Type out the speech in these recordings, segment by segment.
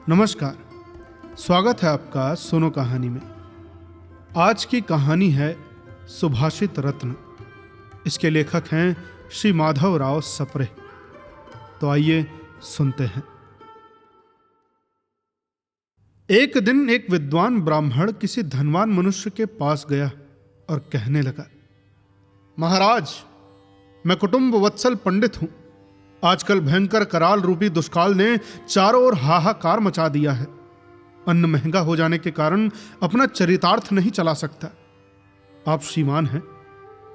नमस्कार, स्वागत है आपका सुनो कहानी में। आज की कहानी है सुभाषित रत्न। इसके लेखक हैं श्री माधवराव सप्रे। तो आइए सुनते हैं। एक दिन एक विद्वान ब्राह्मण किसी धनवान मनुष्य के पास गया और कहने लगा, महाराज, मैं कुटुंब वत्सल पंडित हूं। आजकल भयंकर कराल रूपी दुष्काल ने चारों ओर हाहाकार मचा दिया है। अन्न महंगा हो जाने के कारण अपना चरितार्थ नहीं चला सकता। आप श्रीमान हैं,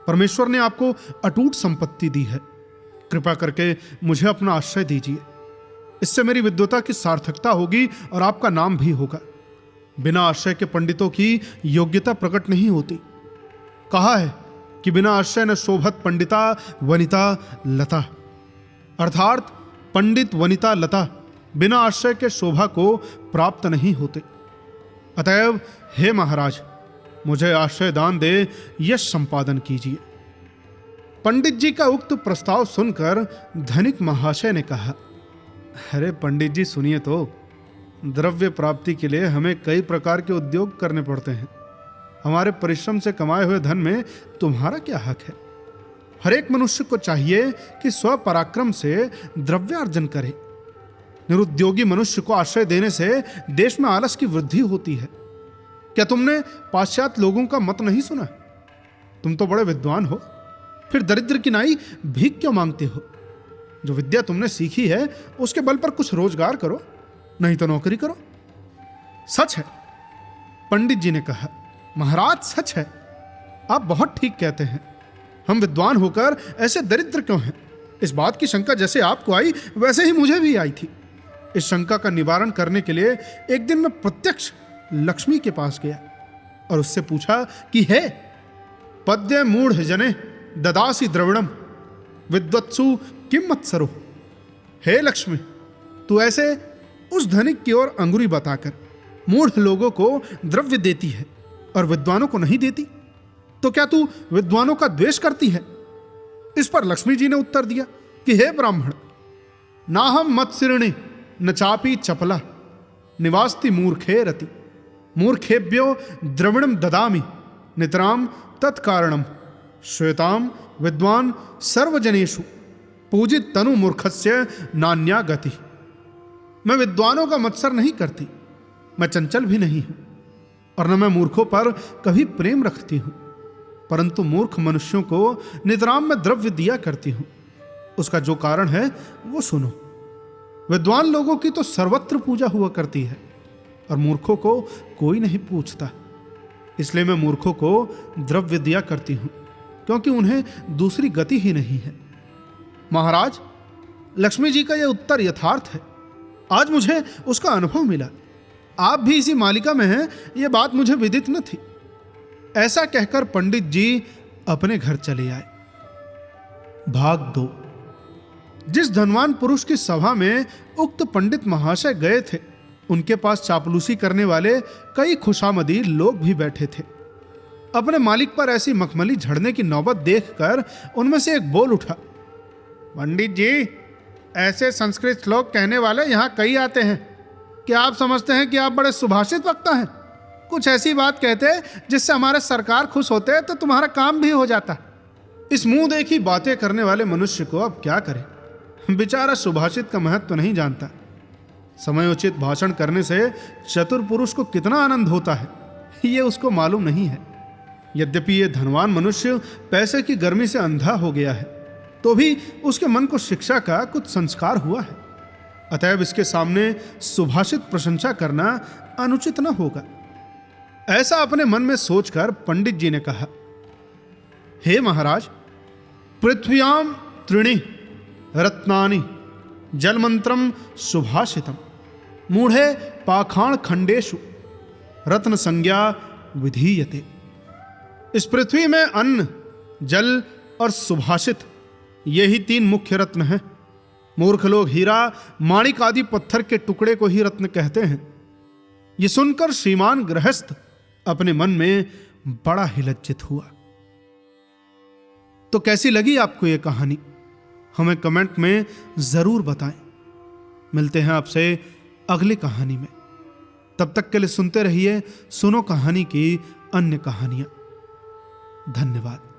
परमेश्वर ने आपको अटूट संपत्ति दी है। कृपा करके मुझे अपना आश्रय दीजिए। इससे मेरी विद्वता की सार्थकता होगी और आपका नाम भी होगा। बिना आश्रय के पंडितों की योग्यता प्रकट नहीं होती। कहा है कि बिना आश्रय न शोभत पंडिता वनिता लता, अर्थात पंडित वनिता लता बिना आश्रय के शोभा को प्राप्त नहीं होते। अतएव हे महाराज, मुझे आश्रय दान दे यश संपादन कीजिए। पंडित जी का उक्त प्रस्ताव सुनकर धनिक महाशय ने कहा, अरे पंडित जी सुनिए तो, द्रव्य प्राप्ति के लिए हमें कई प्रकार के उद्योग करने पड़ते हैं। हमारे परिश्रम से कमाए हुए धन में तुम्हारा क्या हक है? हर एक मनुष्य को चाहिए कि स्वपराक्रम से द्रव्यार्जन करे। निरुद्योगी मनुष्य को आश्रय देने से देश में आलस की वृद्धि होती है। क्या तुमने पाश्चात्य लोगों का मत नहीं सुना? तुम तो बड़े विद्वान हो, फिर दरिद्र की नाई भीख क्यों मांगते हो? जो विद्या तुमने सीखी है उसके बल पर कुछ रोजगार करो, नहीं तो नौकरी करो। सच है, पंडित जी ने कहा। महाराज सच है, आप बहुत ठीक कहते हैं। हम विद्वान होकर ऐसे दरिद्र क्यों हैं? इस बात की शंका जैसे आपको आई वैसे ही मुझे भी आई थी। इस शंका का निवारण करने के लिए एक दिन मैं प्रत्यक्ष लक्ष्मी के पास गया और उससे पूछा कि हे पद्य मूढ़ जने ददासी द्रविणम विद्वत्सु किम मत्सरो। हे लक्ष्मी, तू ऐसे उस धनिक की ओर अंगुरी बताकर मूढ़ लोगों को द्रव्य देती है और विद्वानों को नहीं देती, तो क्या तू विद्वानों का द्वेष करती है? इस पर लक्ष्मी जी ने उत्तर दिया कि हे ब्राह्मण, ना हम मत्सिरणे न चापी चपला निवास्ति मूर्खे रति मूर्खेभ्यो द्रविणम ददामि नितराम तत्कारणम श्वेताम विद्वान सर्वजनेषु पूजित तनु मूर्खस्य नान्या गति। मैं विद्वानों का मत्सर नहीं करती, मैं चंचल भी नहीं हूं और न मैं मूर्खों पर कभी प्रेम रखती हूं, परंतु मूर्ख मनुष्यों को नितराम में द्रव्य दिया करती हूं। उसका जो कारण है वो सुनो। विद्वान लोगों की तो सर्वत्र पूजा हुआ करती है और मूर्खों को कोई नहीं पूछता। इसलिए मैं मूर्खों को द्रव्य दिया करती हूं, क्योंकि उन्हें दूसरी गति ही नहीं है। महाराज, लक्ष्मी जी का यह उत्तर यथार्थ है। आज मुझे उसका अनुभव मिला। आप भी इसी मालिका में हैं, यह बात मुझे विदित न थी। ऐसा कहकर पंडित जी अपने घर चले आए। भाग 2। जिस धनवान पुरुष की सभा में उक्त पंडित महाशय गए थे, उनके पास चापलूसी करने वाले कई खुशामदी लोग भी बैठे थे। अपने मालिक पर ऐसी मखमली झड़ने की नौबत देखकर उनमें से एक बोल उठा, पंडित जी, ऐसे संस्कृत श्लोक कहने वाले यहां कई आते हैं। क्या आप समझते हैं कि आप बड़े सुभाषित वक्ता हैं? कुछ ऐसी बात कहते जिससे हमारे सरकार खुश होते तो तुम्हारा काम भी हो जाता। इस मुंह देखी बातें करने वाले मनुष्य को अब क्या करें? बेचारा सुभाषित का महत्व तो नहीं जानता। समयोचित भाषण करने से चतुर पुरुष को कितना आनंद होता है, ये उसको मालूम नहीं है। यद्यपि ये धनवान मनुष्य पैसे की गर्मी से अंधा हो गया है, तो भी उसके मन को शिक्षा का कुछ संस्कार हुआ है। अतएव इसके सामने सुभाषित प्रशंसा करना अनुचित न होगा। ऐसा अपने मन में सोचकर पंडित जी ने कहा, हे महाराज, पृथ्व्याम त्रीणि रत्नानि जलमंत्रम सुभाषितम मूढ़े पाखाण खंडेषु रत्न संज्ञा विधीयते। इस पृथ्वी में अन्न, जल और सुभाषित, यही 3 मुख्य रत्न हैं। मूर्ख लोग हीरा, माणिक आदि पत्थर के टुकड़े को ही रत्न कहते हैं। ये सुनकर श्रीमान गृहस्थ अपने मन में बड़ा ही लज्जित हुआ। तो कैसी लगी आपको यह कहानी? हमें कमेंट में जरूर बताएं। मिलते हैं आपसे अगली कहानी में। तब तक के लिए सुनते रहिए सुनो कहानी की अन्य कहानियां। धन्यवाद।